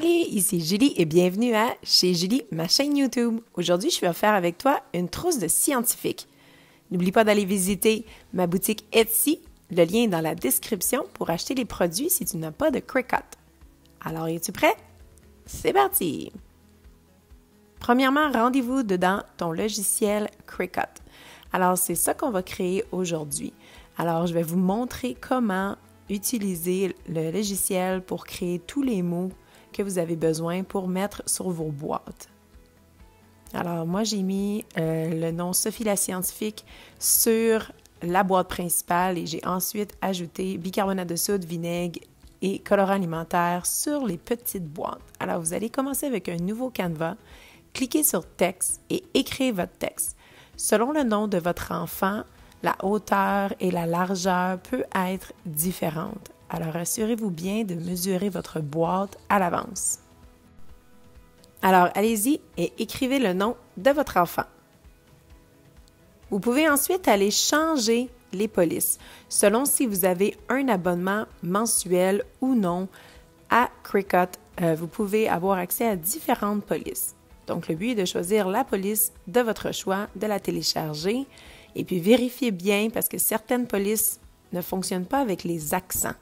Salut, ici Julie et bienvenue à Chez Julie, ma chaîne YouTube. Aujourd'hui, je vais faire avec toi une trousse de scientifique. N'oublie pas d'aller visiter ma boutique Etsy. Le lien est dans la description pour acheter les produits si tu n'as pas de Cricut. Alors, es-tu prêt? C'est parti! Premièrement, rendez-vous dedans ton logiciel Cricut. Alors, c'est ça qu'on va créer aujourd'hui. Alors, je vais vous montrer comment utiliser le logiciel pour créer tous les mots que vous avez besoin pour mettre sur vos boîtes. Alors, moi, j'ai mis le nom Sophie la scientifique sur la boîte principale et j'ai ensuite ajouté bicarbonate de soude, vinaigre et colorant alimentaire sur les petites boîtes. Alors, vous allez commencer avec un nouveau canevas, cliquez sur Texte et écrivez votre texte. Selon le nom de votre enfant, la hauteur et la largeur peuvent être différentes. Alors, assurez-vous bien de mesurer votre boîte à l'avance. Alors, allez-y et écrivez le nom de votre enfant. Vous pouvez ensuite aller changer les polices, selon si vous avez un abonnement mensuel ou non à Cricut. Vous pouvez avoir accès à différentes polices. Donc, le but est de choisir la police de votre choix, de la télécharger et puis vérifiez bien parce que certaines polices ne fonctionnent pas avec les accents.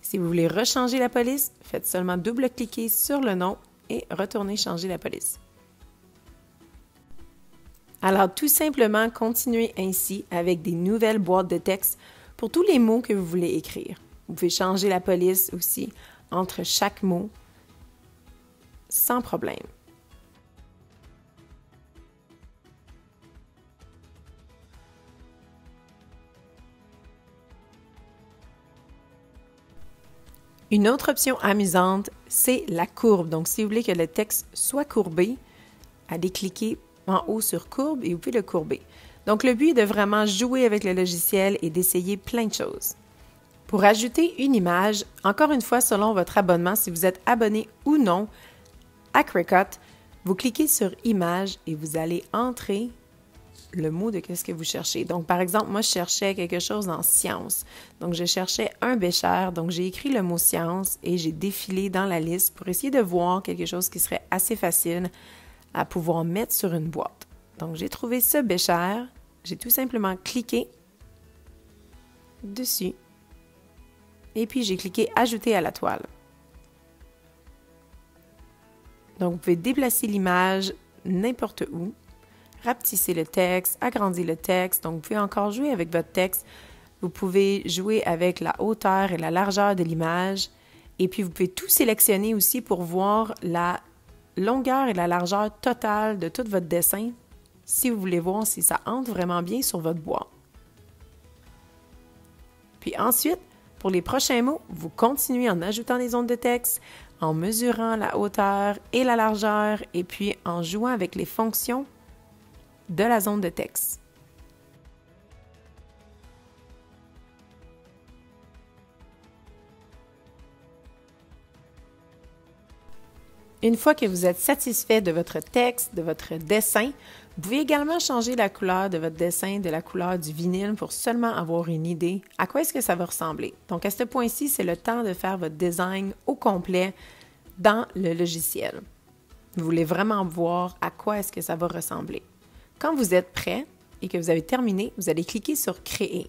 Si vous voulez rechanger la police, faites seulement double-cliquer sur le nom et retournez changer la police. Alors, tout simplement, continuez ainsi avec des nouvelles boîtes de texte pour tous les mots que vous voulez écrire. Vous pouvez changer la police aussi entre chaque mot sans problème. Une autre option amusante, c'est la courbe. Donc, si vous voulez que le texte soit courbé, allez cliquer en haut sur courbe et vous pouvez le courber. Donc, le but est de vraiment jouer avec le logiciel et d'essayer plein de choses. Pour ajouter une image, encore une fois, selon votre abonnement, si vous êtes abonné ou non à Cricut, vous cliquez sur Image et vous allez entrer le mot de qu'est-ce que vous cherchez. Donc, par exemple, moi, je cherchais quelque chose en sciences. Donc, je cherchais un bécher. Donc, j'ai écrit le mot science et j'ai défilé dans la liste pour essayer de voir quelque chose qui serait assez facile à pouvoir mettre sur une boîte. Donc, j'ai trouvé ce bécher. J'ai tout simplement cliqué dessus. Et puis, j'ai cliqué Ajouter à la toile. Donc, vous pouvez déplacer l'image n'importe où. Rapetissez le texte, agrandissez le texte. Donc, vous pouvez encore jouer avec votre texte. Vous pouvez jouer avec la hauteur et la largeur de l'image. Et puis, vous pouvez tout sélectionner aussi pour voir la longueur et la largeur totale de tout votre dessin, si vous voulez voir si ça entre vraiment bien sur votre boîte. Puis ensuite, pour les prochains mots, vous continuez en ajoutant des zones de texte, en mesurant la hauteur et la largeur, et puis en jouant avec les fonctions de la zone de texte. Une fois que vous êtes satisfait de votre texte, de votre dessin, vous pouvez également changer la couleur de votre dessin, de la couleur du vinyle pour seulement avoir une idée à quoi est-ce que ça va ressembler. Donc à ce point-ci, c'est le temps de faire votre design au complet dans le logiciel. Vous voulez vraiment voir à quoi est-ce que ça va ressembler. Quand vous êtes prêt et que vous avez terminé, vous allez cliquer sur Créer.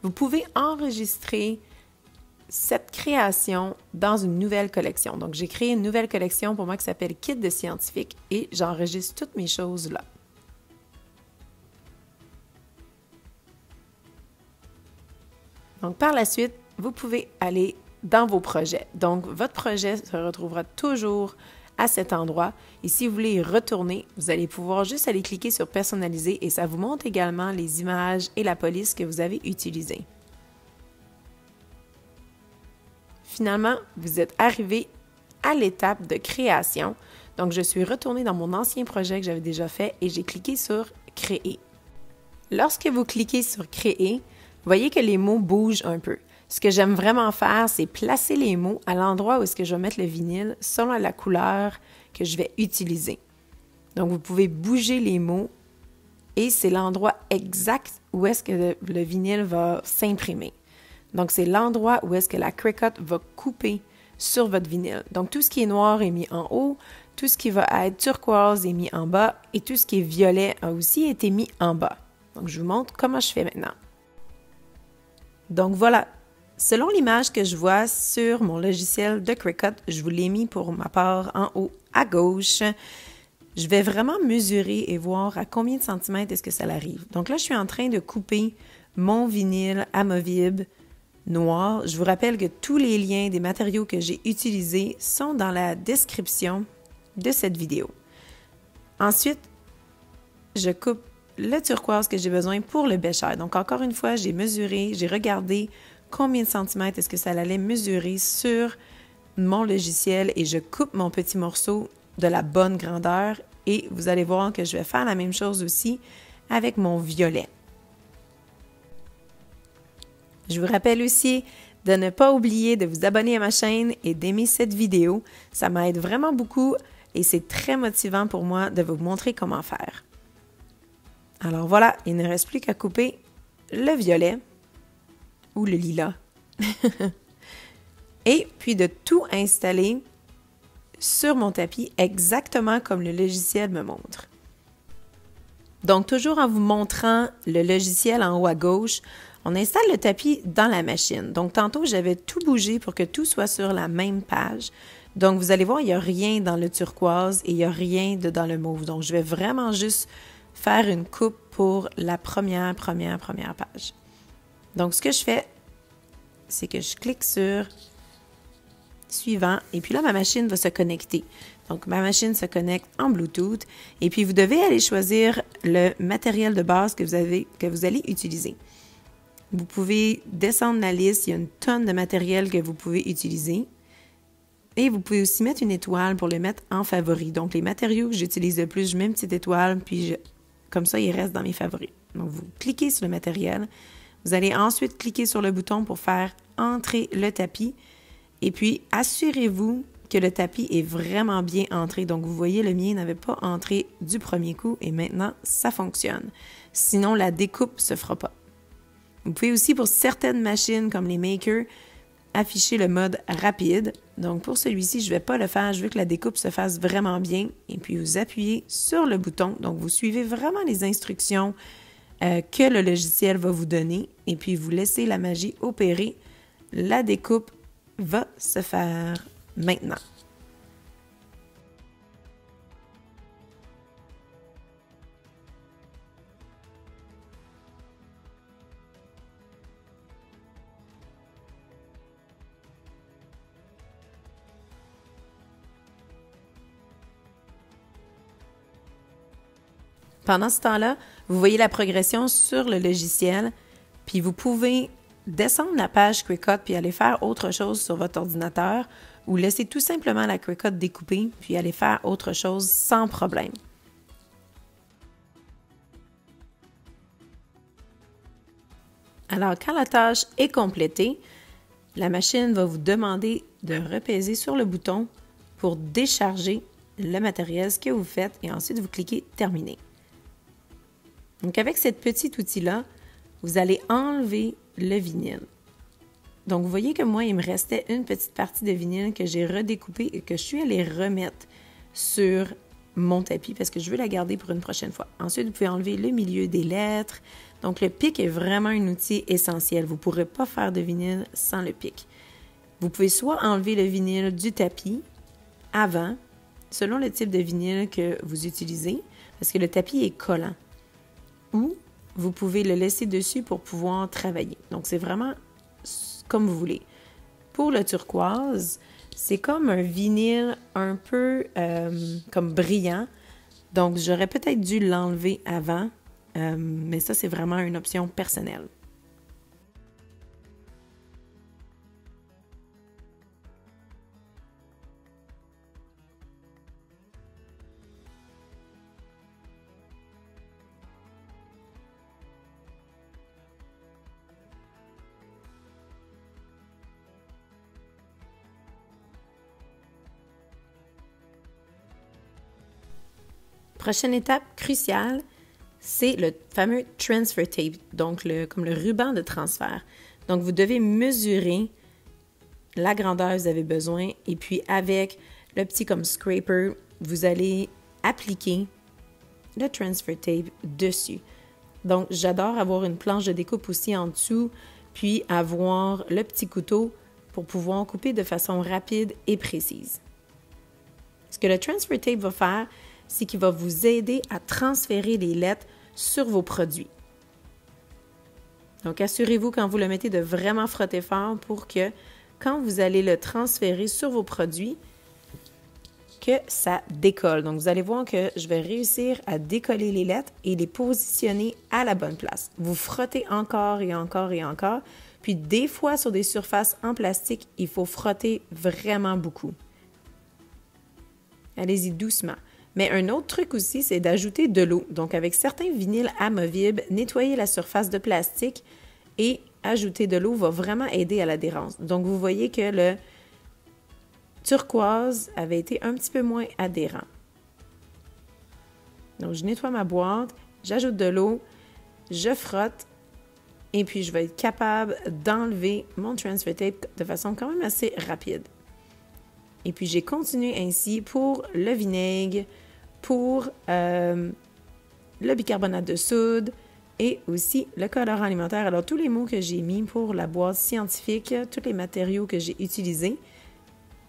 Vous pouvez enregistrer cette création dans une nouvelle collection. Donc, j'ai créé une nouvelle collection pour moi qui s'appelle Kit de scientifique et j'enregistre toutes mes choses là. Donc, par la suite, vous pouvez aller dans vos projets. Donc, votre projet se retrouvera toujours à cet endroit. Et si vous voulez y retourner, vous allez pouvoir juste aller cliquer sur Personnaliser et ça vous montre également les images et la police que vous avez utilisées. Finalement, vous êtes arrivé à l'étape de création. Donc, je suis retournée dans mon ancien projet que j'avais déjà fait et j'ai cliqué sur Créer. Lorsque vous cliquez sur Créer, vous voyez que les mots bougent un peu. Ce que j'aime vraiment faire, c'est placer les mots à l'endroit où est-ce que je vais mettre le vinyle selon la couleur que je vais utiliser. Donc, vous pouvez bouger les mots et c'est l'endroit exact où est-ce que le vinyle va s'imprimer. Donc, c'est l'endroit où est-ce que la Cricut va couper sur votre vinyle. Donc, tout ce qui est noir est mis en haut, tout ce qui va être turquoise est mis en bas et tout ce qui est violet a aussi été mis en bas. Donc, je vous montre comment je fais maintenant. Donc, voilà. Selon l'image que je vois sur mon logiciel de Cricut, je vous l'ai mis pour ma part en haut à gauche. Je vais vraiment mesurer et voir à combien de centimètres est-ce que ça arrive. Donc là, je suis en train de couper mon vinyle amovible noir. Je vous rappelle que tous les liens des matériaux que j'ai utilisés sont dans la description de cette vidéo. Ensuite, je coupe le turquoise que j'ai besoin pour le bécher. Donc encore une fois, j'ai mesuré, j'ai regardé combien de centimètres est-ce que ça allait mesurer sur mon logiciel et je coupe mon petit morceau de la bonne grandeur et vous allez voir que je vais faire la même chose aussi avec mon violet. Je vous rappelle aussi de ne pas oublier de vous abonner à ma chaîne et d'aimer cette vidéo. Ça m'aide vraiment beaucoup et c'est très motivant pour moi de vous montrer comment faire. Alors voilà, il ne reste plus qu'à couper le violet ou le lilas. Et puis de tout installer sur mon tapis exactement comme le logiciel me montre. Donc, toujours en vous montrant le logiciel en haut à gauche, on installe le tapis dans la machine. Donc, tantôt, j'avais tout bougé pour que tout soit sur la même page. Donc, vous allez voir, il n'y a rien dans le turquoise et il n'y a rien dans le mauve. Donc, je vais vraiment juste faire une coupe pour la première page. Donc, ce que je fais, c'est que je clique sur suivant et puis là, ma machine va se connecter. Donc, ma machine se connecte en Bluetooth et puis vous devez aller choisir le matériel de base que vous allez utiliser. Vous pouvez descendre la liste, il y a une tonne de matériel que vous pouvez utiliser. Et vous pouvez aussi mettre une étoile pour le mettre en favori. Donc, les matériaux que j'utilise le plus, je mets une petite étoile, puis comme ça, ils restent dans mes favoris. Donc, vous cliquez sur le matériel. Vous allez ensuite cliquer sur le bouton pour faire entrer le tapis. Et puis, assurez-vous que le tapis est vraiment bien entré. Donc, vous voyez, le mien n'avait pas entré du premier coup et maintenant, ça fonctionne. Sinon, la découpe ne se fera pas. Vous pouvez aussi, pour certaines machines comme les makers, afficher le mode rapide. Donc, pour celui-ci, je ne vais pas le faire. Je veux que la découpe se fasse vraiment bien. Et puis, vous appuyez sur le bouton. Donc, vous suivez vraiment les instructions que le logiciel va vous donner. Et puis, vous laissez la magie opérer. La découpe va se faire maintenant. Pendant ce temps-là, vous voyez la progression sur le logiciel, puis vous pouvez descendre la page Cricut puis aller faire autre chose sur votre ordinateur ou laisser tout simplement la Cricut découper puis aller faire autre chose sans problème. Alors, quand la tâche est complétée, la machine va vous demander de repaiser sur le bouton pour décharger le matériel, ce que vous faites, et ensuite vous cliquez « Terminer ». Donc, avec ce petit outil-là, vous allez enlever le vinyle. Donc, vous voyez que moi, il me restait une petite partie de vinyle que j'ai redécoupée et que je suis allée remettre sur mon tapis parce que je veux la garder pour une prochaine fois. Ensuite, vous pouvez enlever le milieu des lettres. Donc, le pic est vraiment un outil essentiel. Vous ne pourrez pas faire de vinyle sans le pic. Vous pouvez soit enlever le vinyle du tapis avant, selon le type de vinyle que vous utilisez, parce que le tapis est collant. Ou vous pouvez le laisser dessus pour pouvoir travailler. Donc, c'est vraiment comme vous voulez. Pour le turquoise, c'est comme un vinyle un peu comme brillant. Donc, j'aurais peut-être dû l'enlever avant, mais ça, c'est vraiment une option personnelle. Prochaine étape cruciale, c'est le fameux transfer tape, donc comme le ruban de transfert. Donc, vous devez mesurer la grandeur que vous avez besoin et puis avec le petit comme scraper, vous allez appliquer le transfer tape dessus. Donc, j'adore avoir une planche de découpe aussi en dessous, puis avoir le petit couteau pour pouvoir couper de façon rapide et précise. Ce que le transfer tape va faire, c'est qu'il va vous aider à transférer les lettres sur vos produits. Donc, assurez-vous quand vous le mettez de vraiment frotter fort pour que quand vous allez le transférer sur vos produits, que ça décolle. Donc, vous allez voir que je vais réussir à décoller les lettres et les positionner à la bonne place. Vous frottez encore et encore et encore. Puis, des fois, sur des surfaces en plastique, il faut frotter vraiment beaucoup. Allez-y doucement. Mais un autre truc aussi, c'est d'ajouter de l'eau. Donc, avec certains vinyles amovibles, nettoyer la surface de plastique et ajouter de l'eau va vraiment aider à l'adhérence. Donc, vous voyez que le turquoise avait été un petit peu moins adhérent. Donc, je nettoie ma boîte, j'ajoute de l'eau, je frotte et puis je vais être capable d'enlever mon transfer tape de façon quand même assez rapide. Et puis, j'ai continué ainsi pour le vinaigre, pour le bicarbonate de soude et aussi le colorant alimentaire. Alors, tous les mots que j'ai mis pour la boîte scientifique, tous les matériaux que j'ai utilisés,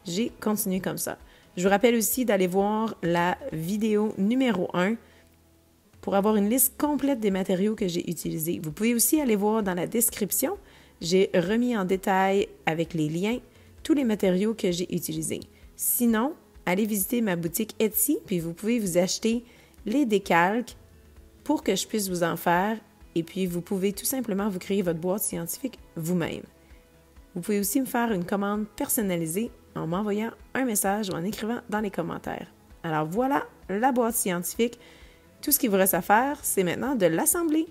j'ai continué comme ça. Je vous rappelle aussi d'aller voir la vidéo numéro 1 pour avoir une liste complète des matériaux que j'ai utilisés. Vous pouvez aussi aller voir dans la description. J'ai remis en détail avec les liens tous les matériaux que j'ai utilisés. Sinon, allez visiter ma boutique Etsy, puis vous pouvez vous acheter les décalques pour que je puisse vous en faire. Et puis, vous pouvez tout simplement vous créer votre boîte scientifique vous-même. Vous pouvez aussi me faire une commande personnalisée en m'envoyant un message ou en écrivant dans les commentaires. Alors voilà la boîte scientifique. Tout ce qu'il vous reste à faire, c'est maintenant de l'assembler.